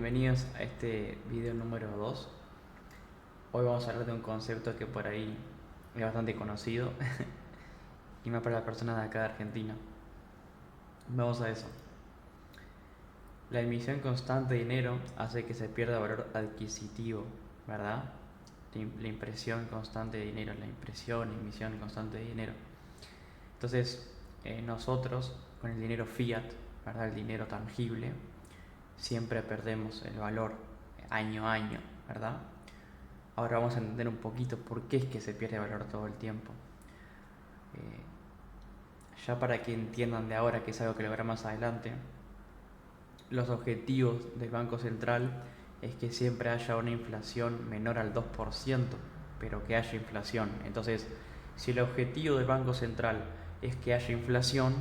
bienvenidos a este video número 2. Hoy vamos a hablar de un concepto que por ahí es bastante conocido y más para las personas de acá de Argentina. Vamos a eso. La emisión constante de dinero hace que se pierda valor adquisitivo, ¿verdad? La impresión constante de dinero, la impresión, emisión constante de dinero. Entonces, nosotros con el dinero fiat, ¿verdad? El dinero tangible, siempre perdemos el valor año a año, ¿verdad? Ahora vamos a entender un poquito por qué es que se pierde valor todo el tiempo. Ya para que entiendan de ahora, que es algo que lo verán más adelante, los objetivos del Banco Central es que siempre haya una inflación menor al 2%, pero que haya inflación. Entonces, si el objetivo del Banco Central es que haya inflación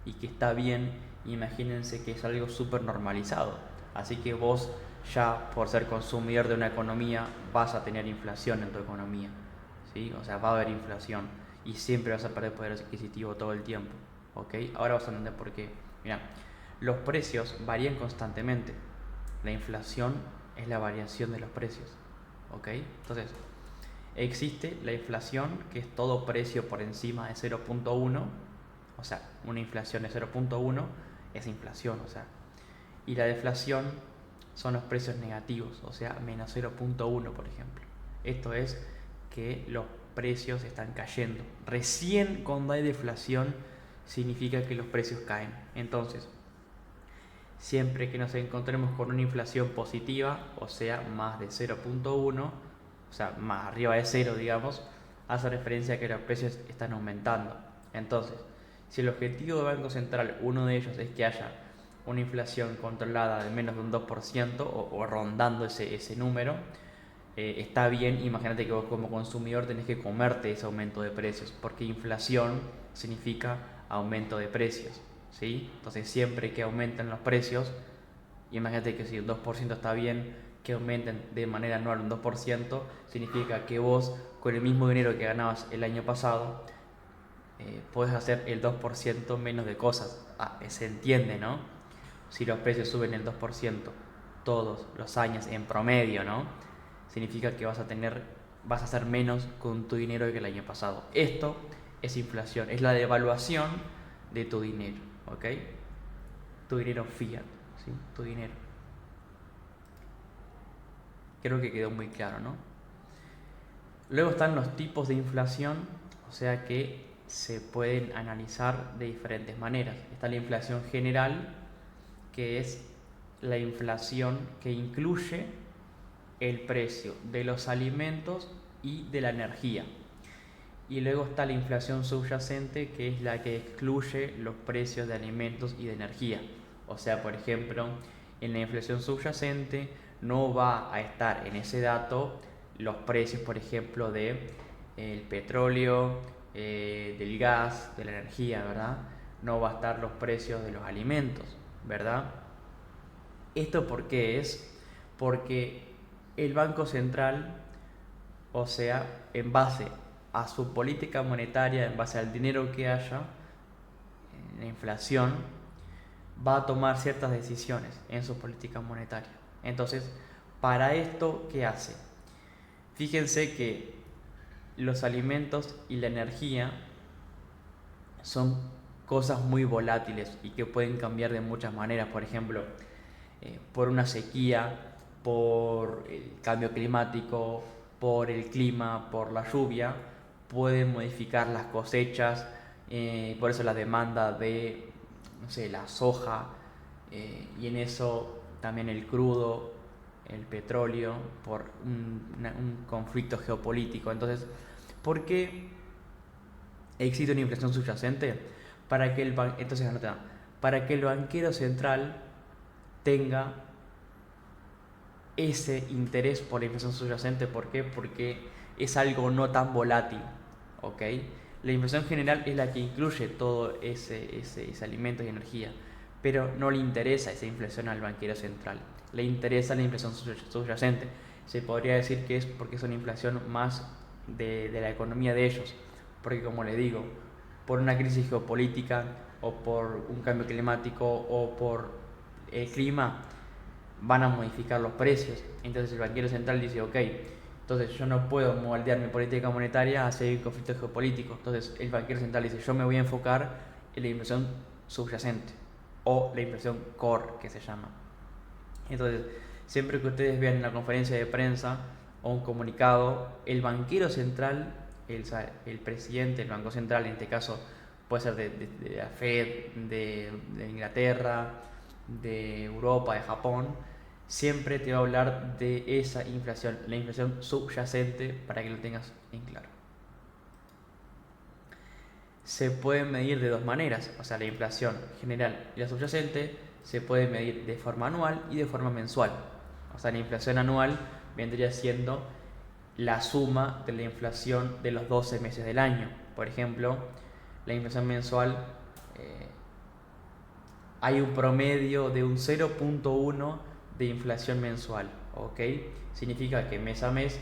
y que está bien, imagínense que es algo súper normalizado. Así que vos ya por ser consumidor de una economía vas a tener inflación en tu economía, ¿sí? O sea, va a haber inflación y siempre vas a perder poder adquisitivo todo el tiempo, ¿ok? Ahora vas a entender por qué. Mira, los precios varían constantemente. La inflación es la variación de los precios, ¿ok? Entonces, existe la inflación, que es todo precio por encima de 0.1, o sea, una inflación de 0.1 es inflación, o sea, y la deflación son los precios negativos, o sea, menos 0.1, por ejemplo. Esto es que los precios están cayendo. Recién cuando hay deflación significa que los precios caen. Entonces, siempre que nos encontremos con una inflación positiva, o sea, más de 0.1, o sea, más arriba de 0, digamos, hace referencia a que los precios están aumentando. Entonces, si el objetivo del Banco Central, uno de ellos, es que haya una inflación controlada de menos de un 2% o rondando ese número, está bien. Imagínate que vos como consumidor tenés que comerte ese aumento de precios, porque inflación significa aumento de precios, ¿sí? Entonces siempre que aumenten los precios, imagínate que si un 2% está bien, que aumenten de manera anual un 2%, significa que vos con el mismo dinero que ganabas el año pasado, podés hacer el 2% menos de cosas. Se entiende, ¿no? Si los precios suben el 2% todos los años en promedio, ¿no? Significa que vas a hacer menos con tu dinero que el año pasado. Esto es inflación, es la devaluación de tu dinero, ¿ok? Tu dinero fiat, ¿sí? Tu dinero. Creo que quedó muy claro, ¿no? Luego están los tipos de inflación, o sea que se pueden analizar de diferentes maneras. Está la inflación general, que es la inflación que incluye el precio de los alimentos y de la energía. Y luego está la inflación subyacente, que es la que excluye los precios de alimentos y de energía. O sea, por ejemplo, en la inflación subyacente no va a estar en ese dato los precios, por ejemplo, de el petróleo, del gas, de la energía, ¿verdad? No va a estar los precios de los alimentos, ¿verdad? ¿Esto por qué es? Porque el Banco Central, o sea, en base a su política monetaria, en base al dinero que haya, la inflación, va a tomar ciertas decisiones en su política monetaria. Entonces, para esto, ¿qué hace? Fíjense que los alimentos y la energía son cosas muy volátiles y que pueden cambiar de muchas maneras. Por ejemplo, por una sequía, por el cambio climático, por el clima, por la lluvia, pueden modificar las cosechas. Por eso la demanda de, no sé, la soja, y en eso también el crudo, el petróleo, por un conflicto geopolítico. Entonces, ¿por qué existe una inflación subyacente? Entonces, para que el banquero central tenga ese interés por la inflación subyacente. ¿Por qué? Porque es algo no tan volátil, ¿ok? La inflación general es la que incluye todo ese alimento y energía, pero no le interesa esa inflación al banquero central, le interesa la inflación subyacente. Se podría decir que es porque es una inflación más de la economía de ellos, porque como les digo, por una crisis geopolítica o por un cambio climático o por el clima, van a modificar los precios. Entonces el banquero central dice, ok, entonces yo no puedo moldear mi política monetaria a seguir conflictos geopolíticos. Entonces el banquero central dice, yo me voy a enfocar en la inflación subyacente o la inflación core, que se llama. Entonces, siempre que ustedes vean en la conferencia de prensa o un comunicado, el banquero central, el presidente del Banco Central, en este caso puede ser de la Fed, de Inglaterra, de Europa, de Japón, siempre te va a hablar de esa inflación, la inflación subyacente, para que lo tengas en claro. Se puede medir de dos maneras, o sea, la inflación general y la subyacente se puede medir de forma anual y de forma mensual. O sea, la inflación anual vendría siendo la suma de la inflación de los 12 meses del año. Por ejemplo, la inflación mensual, hay un promedio de un 0.1 de inflación mensual, ¿ok? Significa que mes a mes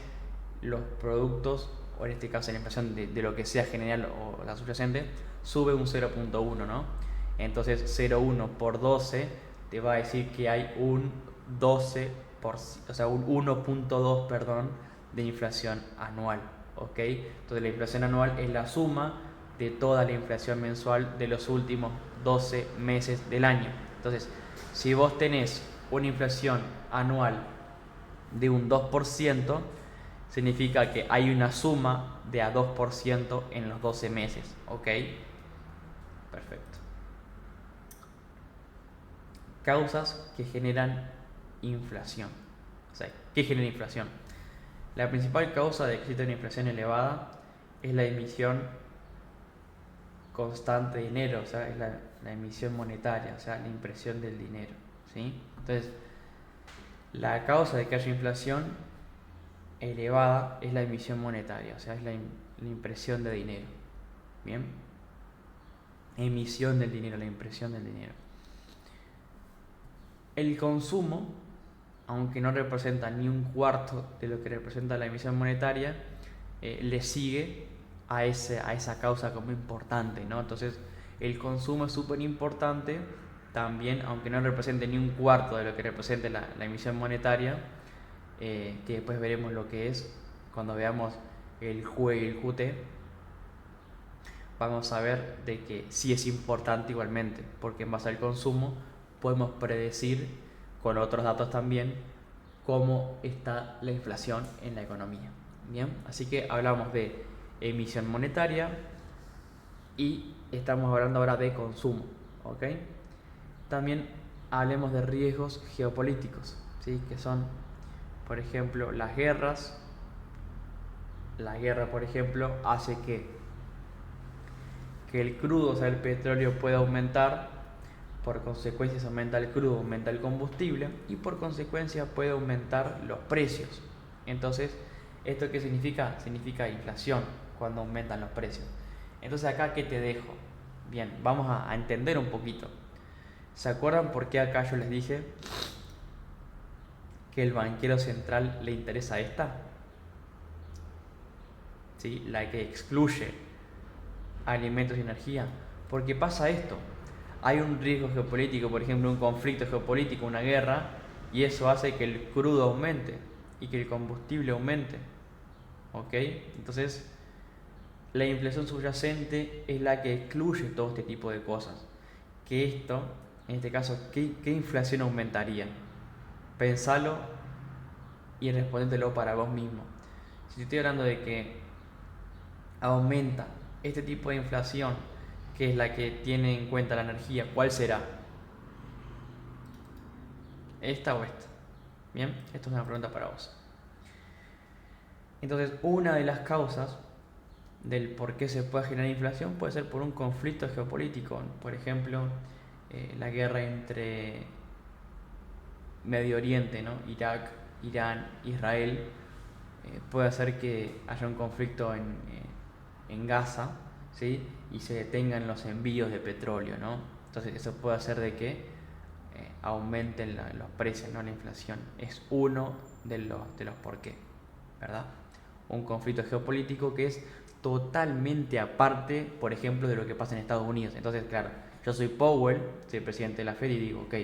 los productos, o en este caso la inflación de lo que sea general o la subyacente, sube un 0.1, ¿no? Entonces 0.1 por 12 te va a decir que hay un 12%, o sea, un 1.2, perdón, de inflación anual, ¿ok? Entonces la inflación anual es la suma de toda la inflación mensual de los últimos 12 meses del año. Entonces, si vos tenés una inflación anual de un 2%, significa que hay una suma de a 2% en los 12 meses, ¿ok? Perfecto. Causas que generan inflación. O sea, ¿qué genera inflación? La principal causa de que exista una inflación elevada es la emisión constante de dinero, o sea, es la emisión monetaria, o sea, la impresión del dinero, ¿sí? Entonces, la causa de que haya inflación elevada es la emisión monetaria, o sea, es la impresión de dinero, ¿bien? Emisión del dinero, la impresión del dinero. El consumo, aunque no representa ni un cuarto de lo que representa la emisión monetaria, le sigue a esa causa como importante, ¿no? Entonces, el consumo es súper importante también, aunque no represente ni un cuarto de lo que represente la emisión monetaria, que después veremos lo que es cuando veamos el JUE y el QT. Vamos a ver de que sí es importante igualmente, porque en base al consumo podemos predecir con otros datos también cómo está la inflación en la economía. Bien, así que hablamos de emisión monetaria y estamos hablando ahora de consumo, ¿ok? También hablemos de riesgos geopolíticos, ¿sí? Que son, por ejemplo, las guerras. La guerra, por ejemplo, hace que el crudo, o sea, el petróleo, pueda aumentar. Por consecuencia, aumenta el crudo, aumenta el combustible y por consecuencia puede aumentar los precios. Entonces, ¿esto qué significa? Significa inflación cuando aumentan los precios. Entonces, acá, ¿qué te dejo? Bien, vamos a entender un poquito. ¿Se acuerdan por qué acá yo les dije que el banquero central le interesa esta? ¿Sí? La que excluye alimentos y energía. Porque pasa esto. Hay un riesgo geopolítico, por ejemplo, un conflicto geopolítico, una guerra, y eso hace que el crudo aumente y que el combustible aumente. ¿Ok? Entonces, la inflación subyacente es la que excluye todo este tipo de cosas. Que esto, en este caso, ¿qué inflación aumentaría? Pensalo y respóndetelo para vos mismo. Si estoy hablando de que aumenta este tipo de inflación, que es la que tiene en cuenta la energía, ¿cuál será? ¿Esta o esta? Bien, esto es una pregunta para vos. Entonces, una de las causas del por qué se puede generar inflación puede ser por un conflicto geopolítico. Por ejemplo, la guerra entre Medio Oriente, ¿no? Irak, Irán, Israel, puede hacer que haya un conflicto en Gaza, ¿sí? Y se detengan los envíos de petróleo, ¿no? Entonces eso puede hacer de que aumenten los precios, ¿no? La inflación. Es uno de los por qué, ¿verdad? Un conflicto geopolítico que es totalmente aparte, por ejemplo, de lo que pasa en Estados Unidos. Entonces, claro, yo soy Powell, soy presidente de la Fed y digo, ok,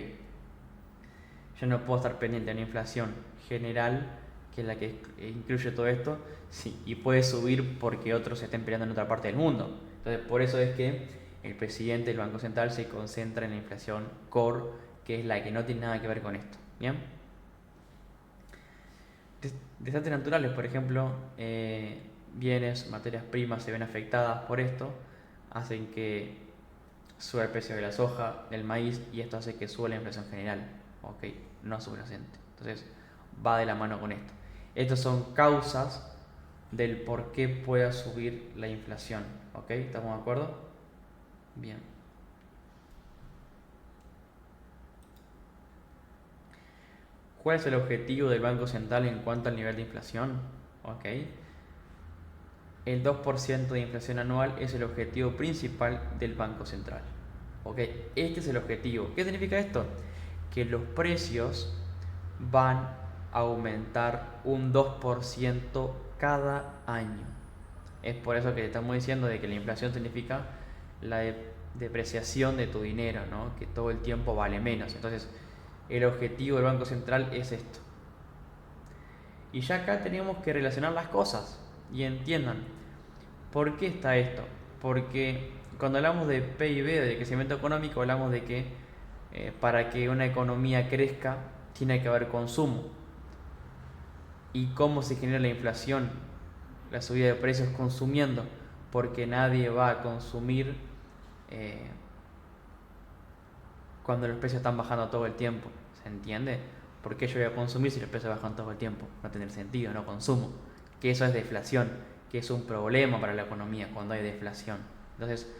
Yo no puedo estar pendiente de una inflación general, que es la que incluye todo esto, sí, y puede subir porque otros se estén peleando en otra parte del mundo. Entonces, por eso es que el presidente del Banco Central se concentra en la inflación core, que es la que no tiene nada que ver con esto. ¿Bien? Desastres naturales, por ejemplo, bienes, materias primas se ven afectadas por esto, hacen que suba el precio de la soja, del maíz, y esto hace que suba la inflación general, ¿ok? No subyacente. Entonces, va de la mano con esto. Estas son causas del por qué pueda subir la inflación, ¿ok? ¿Estamos de acuerdo? Bien. ¿Cuál es el objetivo del Banco Central en cuanto al nivel de inflación? ¿Ok? El 2% de inflación anual es el objetivo principal del Banco Central. ¿Ok? Este es el objetivo. ¿Qué significa esto? Que los precios van a aumentar un 2% cada año. Es por eso que estamos diciendo de que la inflación significa la depreciación de tu dinero, ¿no? Que todo el tiempo vale menos. Entonces, el objetivo del Banco Central es esto. Y ya acá tenemos que relacionar las cosas y entiendan por qué está esto. Porque cuando hablamos de PIB, de crecimiento económico, hablamos de que para que una economía crezca tiene que haber consumo. ¿Y cómo se genera la inflación? La subida de precios consumiendo, porque nadie va a consumir eh, cuando los precios están bajando todo el tiempo. ¿Se entiende? ¿Por qué yo voy a consumir si los precios bajan todo el tiempo? No tiene sentido, no consumo. Que eso es deflación, que es un problema para la economía cuando hay deflación. Entonces,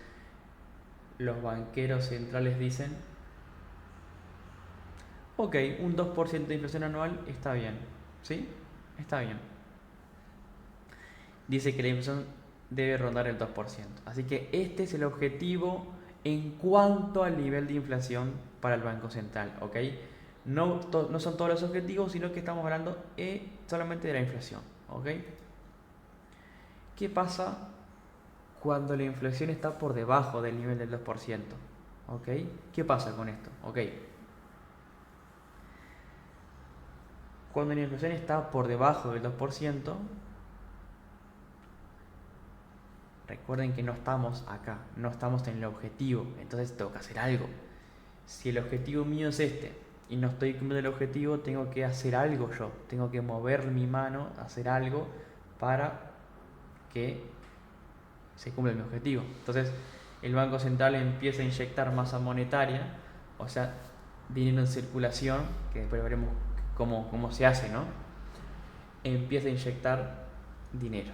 los banqueros centrales dicen, ok, un 2% de inflación anual está bien, ¿sí? Está bien. Dice que la inflación debe rondar el 2%. Así que este es el objetivo en cuanto al nivel de inflación para el Banco Central, ¿ok? No, no son todos los objetivos, sino que estamos hablando solamente de la inflación, ¿ok? ¿Qué pasa cuando la inflación está por debajo del nivel del 2%? ¿Ok? ¿Qué pasa con esto? ¿Ok? Cuando la inflación está por debajo del 2%, recuerden que no estamos acá, no estamos en el objetivo, entonces tengo que hacer algo. Si el objetivo mío es este y no estoy cumpliendo el objetivo, tengo que hacer algo yo, tengo que mover mi mano, hacer algo para que se cumpla mi objetivo. Entonces, el Banco Central empieza a inyectar masa monetaria, o sea, dinero en circulación, que después veremos cómo se hace, ¿no? Empieza a inyectar dinero.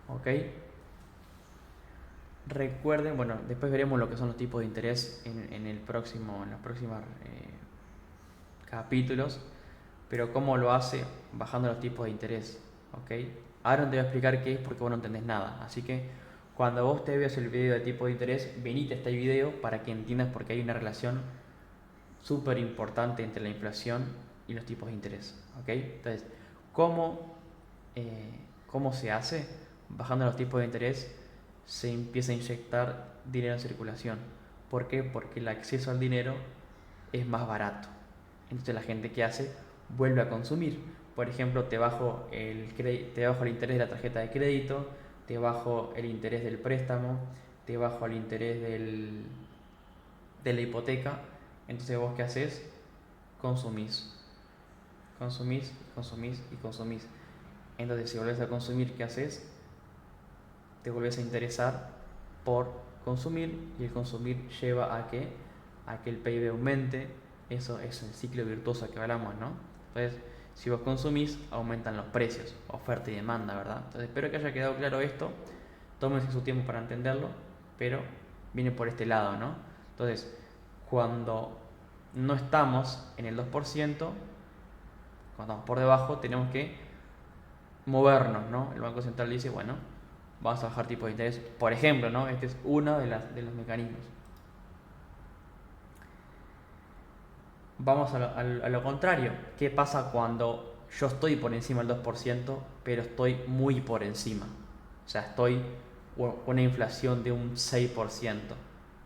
¿Ok? Recuerden, bueno, después veremos lo que son los tipos de interés en los próximos capítulos, pero cómo lo hace bajando los tipos de interés, ¿ok? Ahora no te voy a explicar qué es porque vos no entendés nada, así que cuando vos te veas el video de tipo de interés, venite a este video para que entiendas por qué hay una relación súper importante entre la inflación y los tipos de interés, ¿ok? Entonces, ¿cómo se hace? Bajando los tipos de interés se empieza a inyectar dinero en circulación. ¿Por qué? Porque el acceso al dinero es más barato. Entonces la gente que hace vuelve a consumir. Por ejemplo, te bajo el interés de la tarjeta de crédito, te bajo el interés del préstamo, te bajo el interés de la hipoteca. Entonces vos qué haces? Consumís. Consumís, consumís y consumís. Entonces si volvés a consumir, ¿qué haces? Te volvés a interesar por consumir y el consumir lleva a que el PIB aumente. Eso es el ciclo virtuoso que hablamos, ¿no? Entonces, si vos consumís, aumentan los precios, oferta y demanda, ¿verdad? Entonces, espero que haya quedado claro esto. Tómense su tiempo para entenderlo, pero viene por este lado, ¿no? Entonces, cuando no estamos en el 2%, cuando estamos por debajo, tenemos que movernos, ¿no? El Banco Central dice, bueno, vamos a bajar tipos de interés, por ejemplo, ¿no? Este es uno de los mecanismos. Vamos a lo contrario. ¿Qué pasa cuando yo estoy por encima del 2%, pero estoy muy por encima? O sea, estoy con una inflación de un 6%,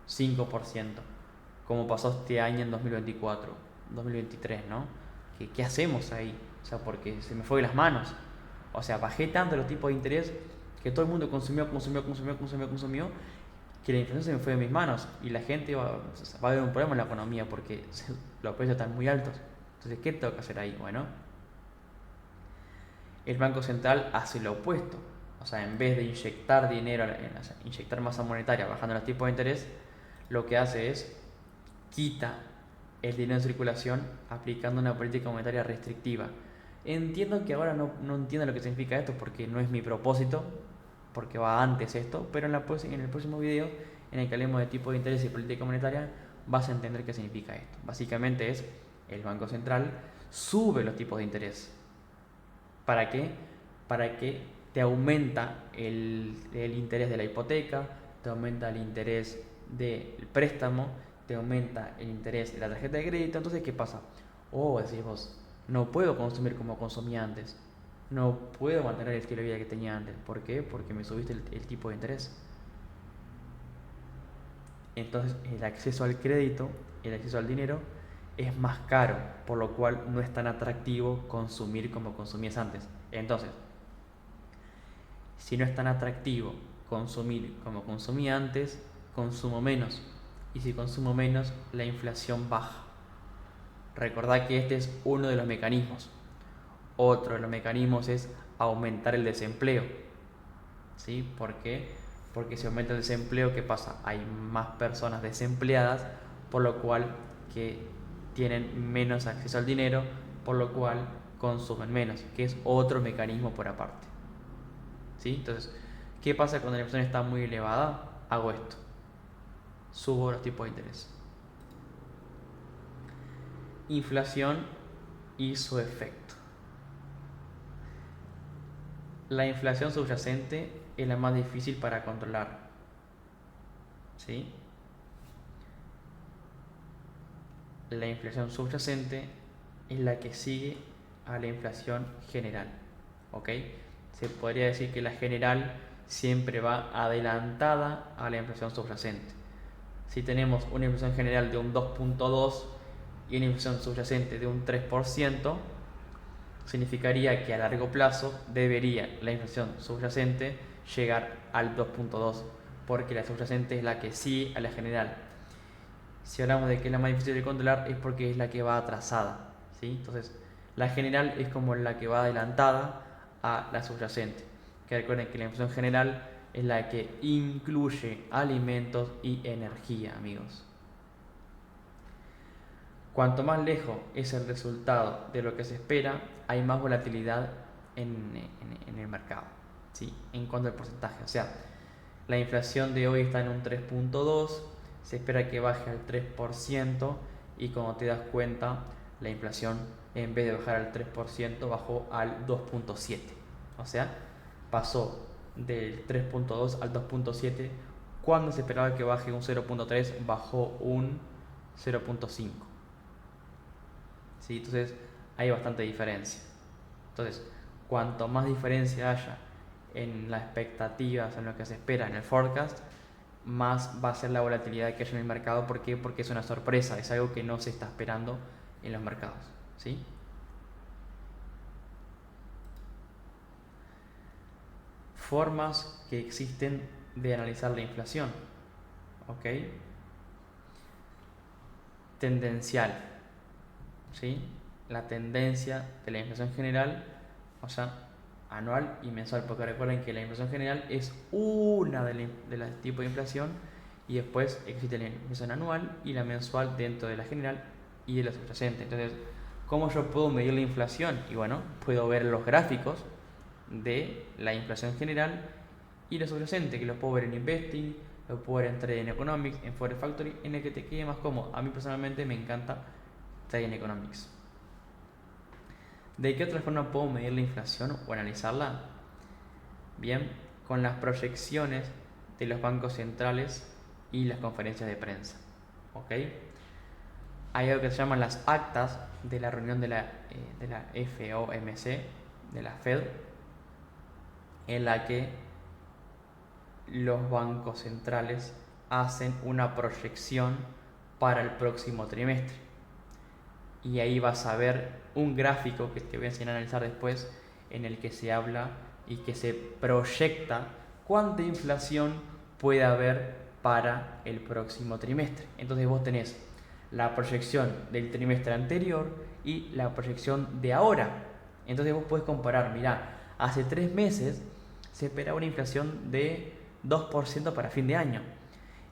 5%. como pasó este año en 2024, 2023, ¿no? ¿Qué hacemos ahí? O sea, porque se me fue de las manos. O sea, bajé tanto los tipos de interés que todo el mundo consumió, que la inflación se me fue de mis manos y la gente va a haber un problema en la economía porque los precios están muy altos. Entonces, ¿qué tengo que hacer ahí? Bueno, el Banco Central hace lo opuesto. O sea, en vez de inyectar dinero, inyectar masa monetaria bajando los tipos de interés, lo que hace es quita el dinero en circulación aplicando una política monetaria restrictiva. Entiendo que ahora no entiendo lo que significa esto porque no es mi propósito, porque va antes esto, pero en el próximo video en el que hablemos de tipo de interés y política monetaria vas a entender qué significa esto. Básicamente es el Banco Central sube los tipos de interés. ¿Para qué? Para que te aumenta el interés de la hipoteca, te aumenta el interés del préstamo, te aumenta el interés de la tarjeta de crédito. Entonces, ¿qué pasa? Decís vos, no puedo consumir como consumía antes. No puedo mantener el estilo de vida que tenía antes. ¿Por qué? Porque me subiste el tipo de interés. Entonces, el acceso al crédito, el acceso al dinero es más caro, por lo cual no es tan atractivo consumir como consumías antes. Entonces, si no es tan atractivo consumir como consumía antes, consumo menos. Y si consumo menos, la inflación baja. Recordad que este es uno de los mecanismos. Otro de los mecanismos es aumentar el desempleo. ¿Sí? ¿Por qué? Porque si aumenta el desempleo, ¿qué pasa? Hay más personas desempleadas, por lo cual que tienen menos acceso al dinero, por lo cual consumen menos, que es otro mecanismo por aparte. ¿Sí? Entonces, ¿qué pasa cuando la inflación está muy elevada? Hago esto. Subo los tipos de interés. Inflación y su efecto. La inflación subyacente es la más difícil para controlar. ¿Sí? La inflación subyacente es la que sigue a la inflación general. ¿Ok? Se podría decir que la general siempre va adelantada a la inflación subyacente. Si tenemos una inflación general de un 2.2 y una inflación subyacente de un 3%, significaría que a largo plazo debería la inflación subyacente llegar al 2.2, porque la subyacente es la que sigue a la general. Si hablamos de que es la más difícil de controlar es porque es la que va atrasada, ¿sí? Entonces, la general es como la que va adelantada a la subyacente. Que recuerden que la inflación general es la que incluye alimentos y energía, amigos. Cuanto más lejos es el resultado de lo que se espera, hay más volatilidad en el mercado, ¿sí? En cuanto al porcentaje. O sea, la inflación de hoy está en un 3.2, se espera que baje al 3% y como te das cuenta, la inflación en vez de bajar al 3% bajó al 2.7. O sea, pasó del 3.2 al 2.7. Cuando se esperaba que baje un 0.3, bajó un 0.5. ¿Sí? Entonces hay bastante diferencia. Entonces, cuanto más diferencia haya en las expectativas, en lo que se espera en el forecast, más va a ser la volatilidad que haya en el mercado. ¿Por qué? Porque es una sorpresa, es algo que no se está esperando en los mercados. ¿Sí? Formas que existen de analizar la inflación. ¿Ok? Tendencial. ¿Sí? La tendencia de la inflación general, o sea, anual y mensual, porque recuerden que la inflación general es una de los tipos de inflación y después existe la inflación anual y la mensual dentro de la general y de la subyacente. Entonces, ¿cómo yo puedo medir la inflación? Y bueno, puedo ver los gráficos de la inflación general y la subyacente, que los puedo ver en Investing, lo puedo ver en Trading Economics, en Forex Factory, en el que te quede más cómodo. A mí personalmente me encanta Trading Economics. ¿De qué otra forma puedo medir la inflación o analizarla? Bien, con las proyecciones de los bancos centrales y las conferencias de prensa. ¿Ok? Hay algo que se llaman las actas de la reunión de la FOMC, de la Fed, en la que los bancos centrales hacen una proyección para el próximo trimestre. Y ahí vas a ver un gráfico que te voy a enseñar a analizar después, en el que se habla y que se proyecta cuánta inflación puede haber para el próximo trimestre. Entonces vos tenés la proyección del trimestre anterior y la proyección de ahora. Entonces vos podés comparar, mirá, hace 3 meses se esperaba una inflación de 2% para fin de año.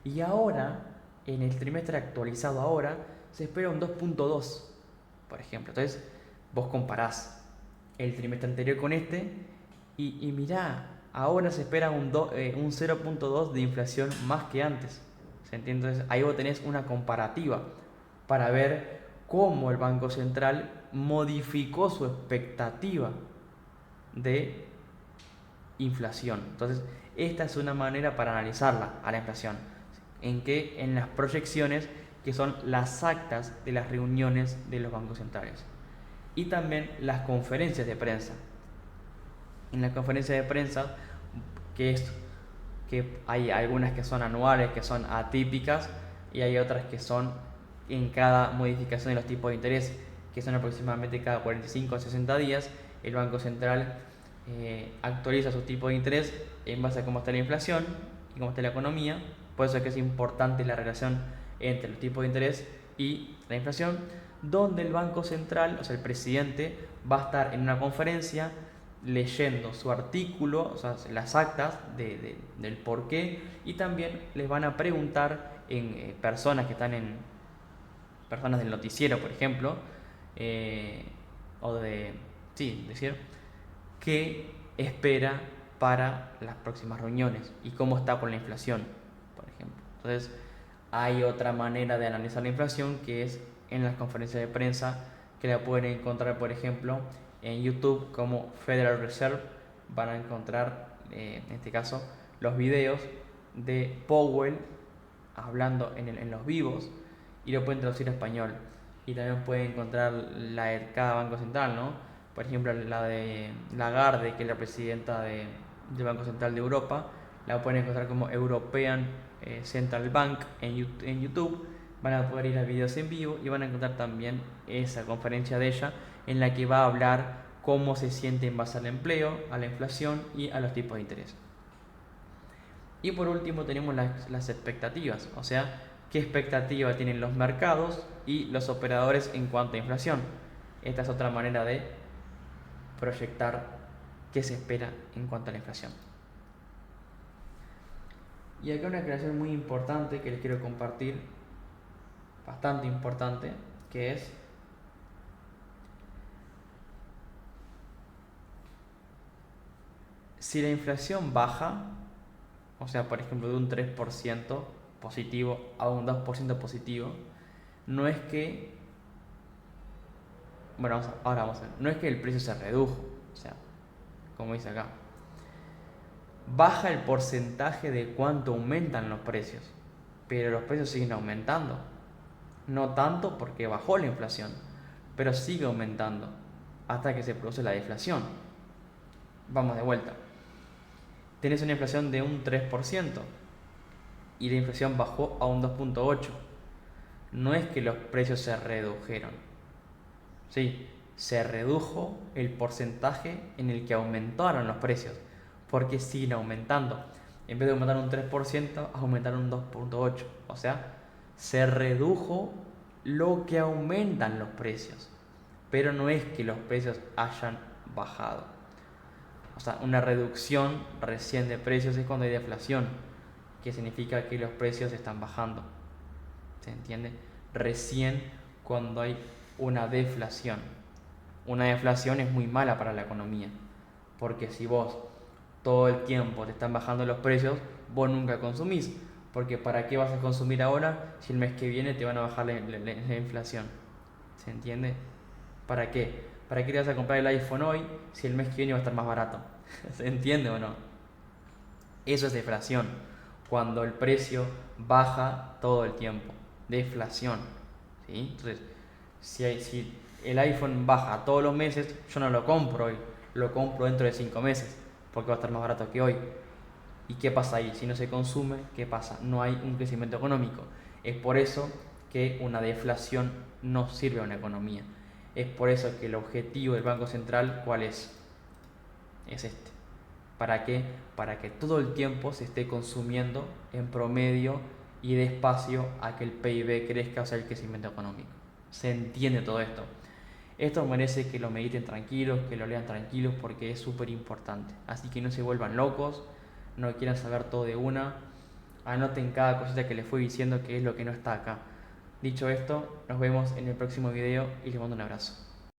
Y ahora, en el trimestre actualizado ahora, se espera un 2.2%, por ejemplo. Entonces vos comparás el trimestre anterior con este y mirá, ahora se espera un 0.2 de inflación más que antes. ¿Se entiende? Entonces ahí vos tenés una comparativa para ver cómo el Banco Central modificó su expectativa de inflación. Entonces, esta es una manera para analizarla a la inflación. En las proyecciones, que son las actas de las reuniones de los bancos centrales. Y también las conferencias de prensa. En las conferencias de prensa, que hay algunas que son anuales, que son atípicas, y hay otras que son en cada modificación de los tipos de interés, que son aproximadamente cada 45 a 60 días, el Banco Central actualiza sus tipos de interés en base a cómo está la inflación y cómo está la economía. Por eso es que es importante la relación entre los tipos de interés y la inflación, donde el Banco Central, o sea, el presidente, va a estar en una conferencia leyendo su artículo, o sea, las actas del por qué, y también les van a preguntar en personas que están en personas del noticiero, por ejemplo, o de decir qué espera para las próximas reuniones y cómo está con la inflación, por ejemplo. Entonces, hay otra manera de analizar la inflación, que es en las conferencias de prensa, que la pueden encontrar, por ejemplo, en YouTube como Federal Reserve. Van a encontrar, en este caso, los videos de Powell hablando en los vivos, y lo pueden traducir a español. Y también pueden encontrar la de cada banco central, ¿no? Por ejemplo, la de Lagarde, que es la presidenta del Banco Central de Europa, la pueden encontrar como European Central Bank en YouTube. Van a poder ir a videos en vivo y van a encontrar también esa conferencia de ella, en la que va a hablar cómo se siente en base al empleo, a la inflación y a los tipos de interés. Y por último tenemos las expectativas, o sea, qué expectativa tienen los mercados y los operadores en cuanto a inflación. Esta es otra manera de proyectar qué se espera en cuanto a la inflación. Y acá una aclaración muy importante que les quiero compartir, bastante importante, que es si la inflación baja, o sea, por ejemplo, de un 3% positivo a un 2% positivo, no es que, bueno, ahora vamos a ver, no es que el precio se redujo, o sea, como dice acá, baja el porcentaje de cuánto aumentan los precios, pero los precios siguen aumentando. No tanto porque bajó la inflación, pero sigue aumentando hasta que se produce la deflación. Vamos de vuelta. Tenés una inflación de un 3% y la inflación bajó a un 2.8%. No es que los precios se redujeron. Sí, se redujo el porcentaje en el que aumentaron los precios, porque siguen aumentando. En vez de aumentar un 3%, aumentaron un 2.8%. O sea, se redujo lo que aumentan los precios, pero no es que los precios hayan bajado. O sea, una reducción recién de precios es cuando hay deflación, que significa que los precios están bajando. ¿Se entiende? Recién cuando hay una deflación. Una deflación es muy mala para la economía, porque si vos todo el tiempo te están bajando los precios, vos nunca consumís. Porque ¿para qué vas a consumir ahora si el mes que viene te van a bajar la inflación? ¿Se entiende? ¿Para qué? ¿Para qué te vas a comprar el iPhone hoy si el mes que viene va a estar más barato? ¿Se entiende o no? Eso es deflación, cuando el precio baja todo el tiempo. Deflación, ¿sí? Entonces, si el iPhone baja todos los meses, yo no lo compro hoy, lo compro dentro de 5 meses, porque va a estar más barato que hoy. ¿Y qué pasa ahí? Si no se consume, ¿qué pasa? No hay un crecimiento económico. Es por eso que una deflación no sirve a una economía. Es por eso que el objetivo del Banco Central, ¿cuál es? Es este. ¿Para qué? Para que todo el tiempo se esté consumiendo en promedio y despacio a que el PIB crezca, o sea, el crecimiento económico. ¿Se entiende todo esto? Esto merece que lo mediten tranquilos, que lo lean tranquilos, porque es súper importante. Así que no se vuelvan locos, no quieran saber todo de una, anoten cada cosita que les fui diciendo que es lo que no está acá. Dicho esto, nos vemos en el próximo video y les mando un abrazo.